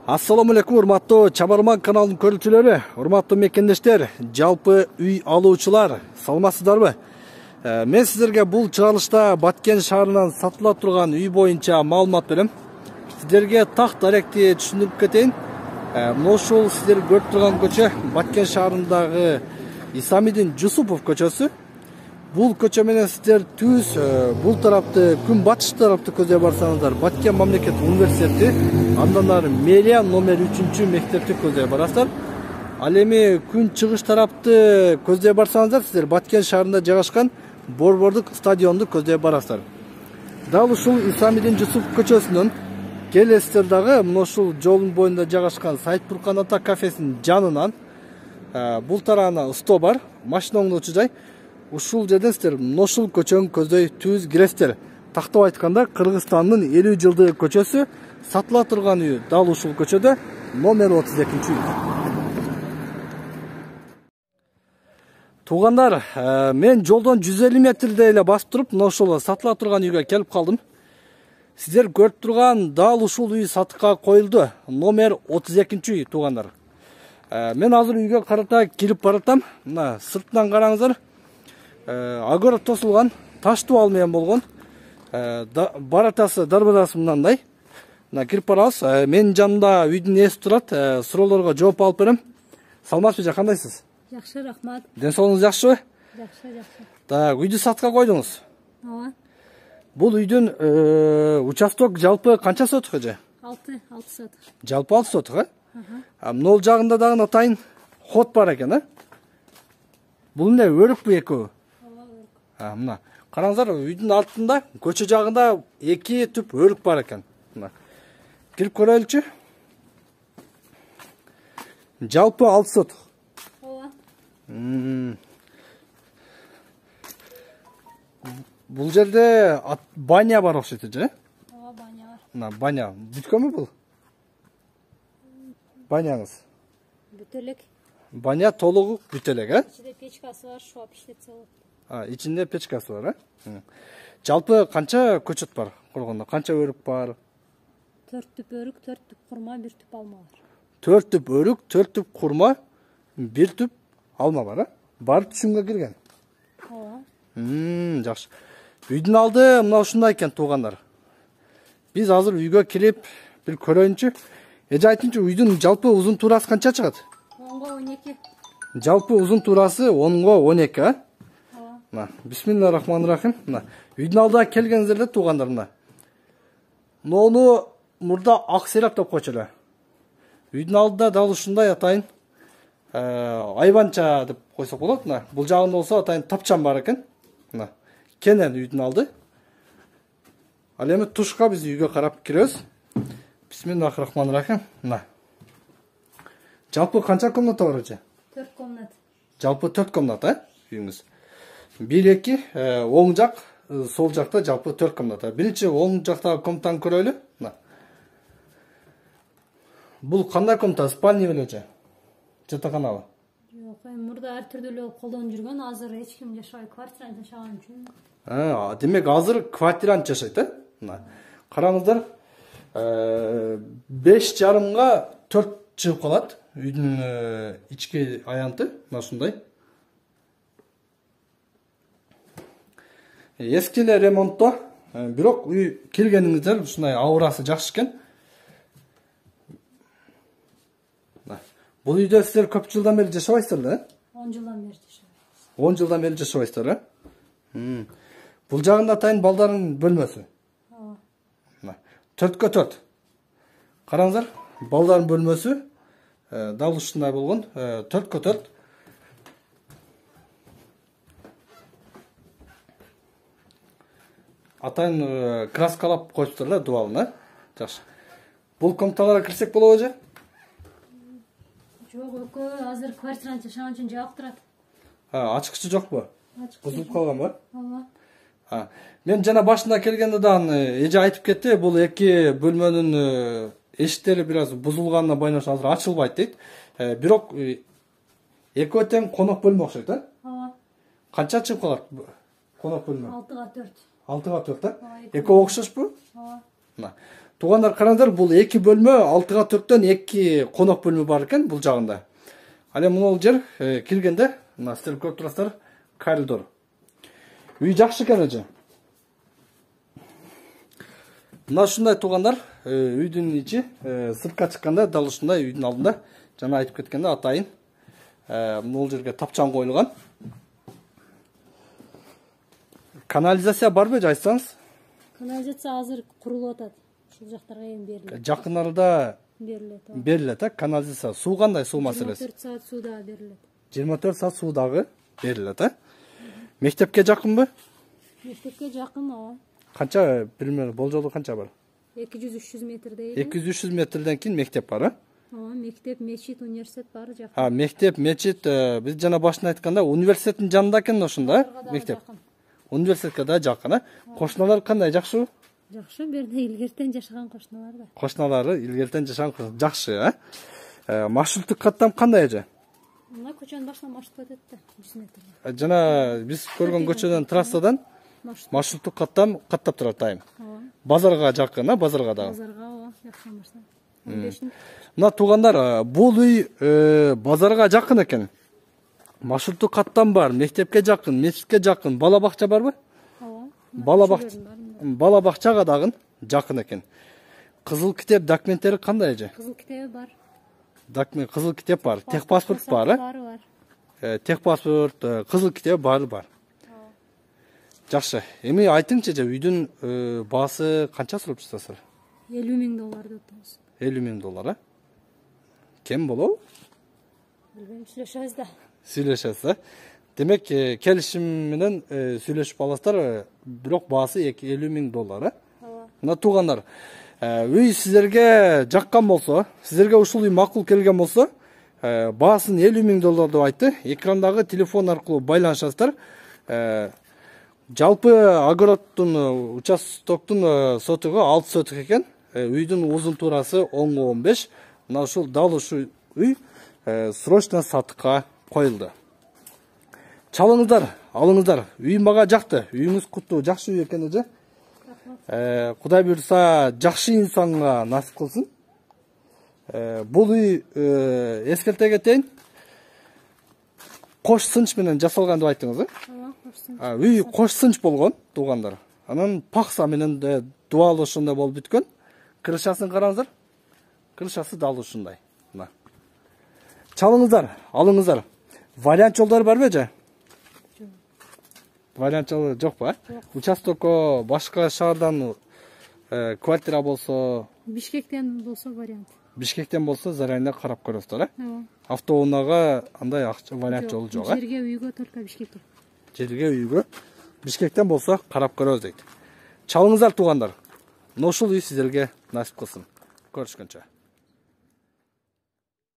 Assalamu alaikum, урматтуу Чабарман каналынын көрүүчүлөрү, урматтуу мекендештер, жалпы үй алуучулар, саламатсыздарбы? Мен сиздерге бул чыгарылышта Баткен шаарынан сатыла турган үй боюнча маалымат берем. Сиздерге так даректи түшүндүрүп кетейин. Мына ушул сиздер көрүп турган көчө Баткен шаарындагы Исамидин Жусупов көчөсү. Бул көчө менен сиздер түз бул тарапты, күн батыш тарапты көздөй барсаңыздар, Баткен мамлекеттик университети, андан ары Мелия номер 3 мектепти көздөй барасыздар. Ал эми күн чыгыш тарапты көздөй барсаңыздар, сиздер Баткен шаарында жайгашкан Борбордук стадионду көздөй барасыздар. Дал ушул Исамидин Жусупов көчөсүнөн келесиздер дагы мына ушул жолдун боюнда жайгашкан Сайт Буркан ата кафесинин жанынан бул тарабына сто бар, машина оңдоочу жай. Ушул жерден сиздер мына ушул көчөнүн көздөй түз киресиздер. Тактап айтканда Кыргызстандын 50 жылдык көчөсү сатыла турган үй дал ушул көчөдө номер 32 үй. Туугандар, мен жолдон 150 метрдей эле басып туруп, мына ушул сатыла турган үйгө келип калдым. Сиздер көрүп турган дал ушул үй сатыкка коюлду. Номер 32 үй, туугандар. Мен азыр үйгө карата кирип баратам. Мына сыртынан караңыздар. Агород тосулган, таш дубал менен болгон. Баратасы, дарбазасы мындай. Мына кирип барабыз. Менин жанымда үйдүн ээси турат. Суроолорго жооп алып берем. Саламатсызбы, жа кандайсыз? Жакшы, рахмат. Ден соолугуңуз жакшыбы? Жакшы, жакшы. Так, үйдү сатка койдуңуз. Ооба. Бул үйдүн участок жалпы канча соток эже? 6 соток. Жалпы 6 соток, Мынол жагында дагы атайын ход бар экен, Бул эмне, өрүкпү экөө? Ооба, өрүк. Мына караңыздар, үйдүн артында, көчө жагында 2 түп өрүк бар экен. Мына кирип көрөлүчү. Жалпы 6 соток. Ооба. Бул жерде баня бар окшойт, Ооба, баня бар. Мына баня бүткөнбү бул? Баняңыз. Бүтөлөк. Баня толугу бүтөлөк, Ичинде печкасы бар, шуап иштетсе болот. Ичинде печкасы бар, Жалпы канча көчөт бар кургондо? Канча өрүк бар? 4 түп өрүк, 4 түп курма, 1 түп алма бар. 4 түп өрүк, 4 түп курма, 1 түп алма бар, Бар түшүнгө кирген. Ооба. Жакшы. Үйдүн алды мына ушундай экен, туугандар. Биз азыр үйгө кирип бир көрөйүнчү. Эже айтыңчы, үйдүн жалпы узун туурасы канча чыгат? 10го 12. Жалпы узун туурасы 10го 12, Ооба. Мына, бисмиллахиррахманиррахим. Мына, үйдүн алдына келгениңиздерде, туугандар, мына. Нону мурда ак серап деп койчу эле. Үйдүн алдында дал ушундай атайын айванча деп койсок болот. Мына, бул жагында болсо атайын тапчан бар экен. Мына, кенен үйдүн алды. Ал эми тушка биз үйгө карап киребиз. Бисмиллахиррахманиррахим. Мына. Жалпы канча комната бар эже? 4 комнат. Жалпы 4 комната, үйүңүз. 1-2 оң жак, сол жакта жалпы 4 комната. Биринчи оң жактагы комнатаны көрөлү. Мына. Бул кандай комната? Спальня беле эже? Жатаканабы? Жок, мурда ар түрдүү эле колдонуп жүргөн, азыр эч ким жашабай, квартирада жашаган үчүн. Демек азыр квартиранын жашайт, Мына. Караңыздар, 5,5га 4 чыгып калат. Үйдүн ички аянты, мына ушундай. Эски эле ремонтто, бирок үй киргениңиздер ушундай аурасы жакшы экен. Бул үйдө сиздер көп жылдан бери жашабайсыздар, 10 жылдан бери жашабайбыз. 10 жылдан бери жашабайсыздар, Бул жагында атайын балдардын бөлмөсү. Ооба. 4/4. Караңыздар, балдардын бөлмөсү дал ушундай болгон, 4/4. Атайын краскалап коюптур да дубалын, Жакшы. Бул комнаталарга кирсек болобу же? Жок, экөө азыр квартирада жашаган үчүн жабык турат. Ачкычы жокпу? Бузулуп калганбы? Ооба. Мен жана башында келгенде дагы эже айтып кетти, бул 2 бөлмөнүн эшиктери бир аз бузулганына байланыштуу азыр ачылбайт дейт. Бирок экөө тең конок бөлмө окшойт, Ооба. Канча чыгып калат конок бөлмө? 6га 4. 6га 4, Экөө окшошпу? Ооба. Мына. Туугандар, караңдар, бул 2 бөлмө, 6га 4төн 2 конок бөлмө бар экен бул жагында. Ал эми мына жер киргенде, мына сиздер көрүп турасыздар, коридор. Үй жакшы экен эже. Мына ушундай туугандар, үйдүн ичи сыртка чыкканда дал ушундай үйдүн алдында жана айтып кеткенде атайын бул жерге тапчан коюлган. Канализация барбы, айтсаңыз? Канализация азыр курулуп атат. Ушул жактарга эми берилет. Жакын арада Берилет. берилет, канализация. Суу кандай суу маселеси? 24 саат сууда берилет. 24 саат суудагы берилет, Мектепке жакынбы? Мектепке жакын, ооба. Канча, примерно болжолу канча бар? 200-300 метрдей. 200-300 метрден кийин мектеп бар, Ооба, мектеп, мечит, университет баары жакын. Мектеп, мечит, биз жана башында айтканда университеттин жанында экен ошондо, мектеп. Университетке да жакын, Кошуналар кандай, жакшыбы? Жакшы, берде илгертен жашаган кошуналар да. Кошуналары илгертен жашаган жакшы, Маршруттук каттам кандай эже? Мына көчөнүн башынан маршрут өтөт да, 100 метр. Жана биз көргөн көчөдөн, трассадан маршруттук каттап турат дайым. Базарга жакын, базарга дагы. Базарга, ооба, жакшы маршрут. 15. Мына туугандар, бул үй базарга жакын экен. Маршруттук каттам бар, мектепке жакын, мечитке жакын, бала бакча барбы? Ооба. Бала бакчага дагы жакын экен. Кызыл китеп документтери кандай эже? Кызыл китеби бар. Кызыл китеп бар, техпаспорт бар, Баары бар. Техпаспорт, кызыл китеп баары бар. Жакшы. Эми айтыңчы эже, үйдүн баасы канча сурап жатасыздар? $50,000 деп атабыз. $50,000, Кем болобу? Билбейм, сүйлөшөбүз да. Сүйлөшөсүз, Демек, келишим менен сүйлөшүп аласыздар, бирок баасы $50,000. Ооба. Мына туугандар, үй сиздерге жаккан болсо, сиздерге ушул үй макул келген болсо, баасын $50,000 деп айтты. Экрандагы телефон аркылуу байланышасыздар. Жалпы огородтун, участоктун сотугу 6 сотук экен. Үйдүн узун туурасы 10-15. Мына ушул дал ушул үй срочно сатыкка коюлду. Чалыңыздар, алыңыздар. Үй мага жакты. Үйүңүз куттуу, жакшы үй экен эже. Кудай буйрса, жакшы инсанга насип кылсын. Бул үй эскерте кетейин. Кош сынч менен жасалган деп айттыңыз, Ооба, кош сынч. Үй кош сынч болгон, туугандар. Анан пакса менен дуал ошондой болуп бүткөн. Крышасын караңыздар. Крышасы дал ушундай. Мына. Чалыңыздар, алыңыздар. Вариант жолдор барбы эже? Вариант жолу жокпу, Участокко башка шаардан квартира болсо, Бишкектен болсо вариант. Бишкектен болсо зарайында карап көрөсүздөр, Ооба. Автоунаага андай вариант жолу жок, Жерге, үйгө только Бишкекке. Жерге, үйгө. Бишкектен болсо карап көрөбүз дейт. Чалыңыздар туугандар. Ушул үй сиздерге насип кылсын. Көрүшкөнчө.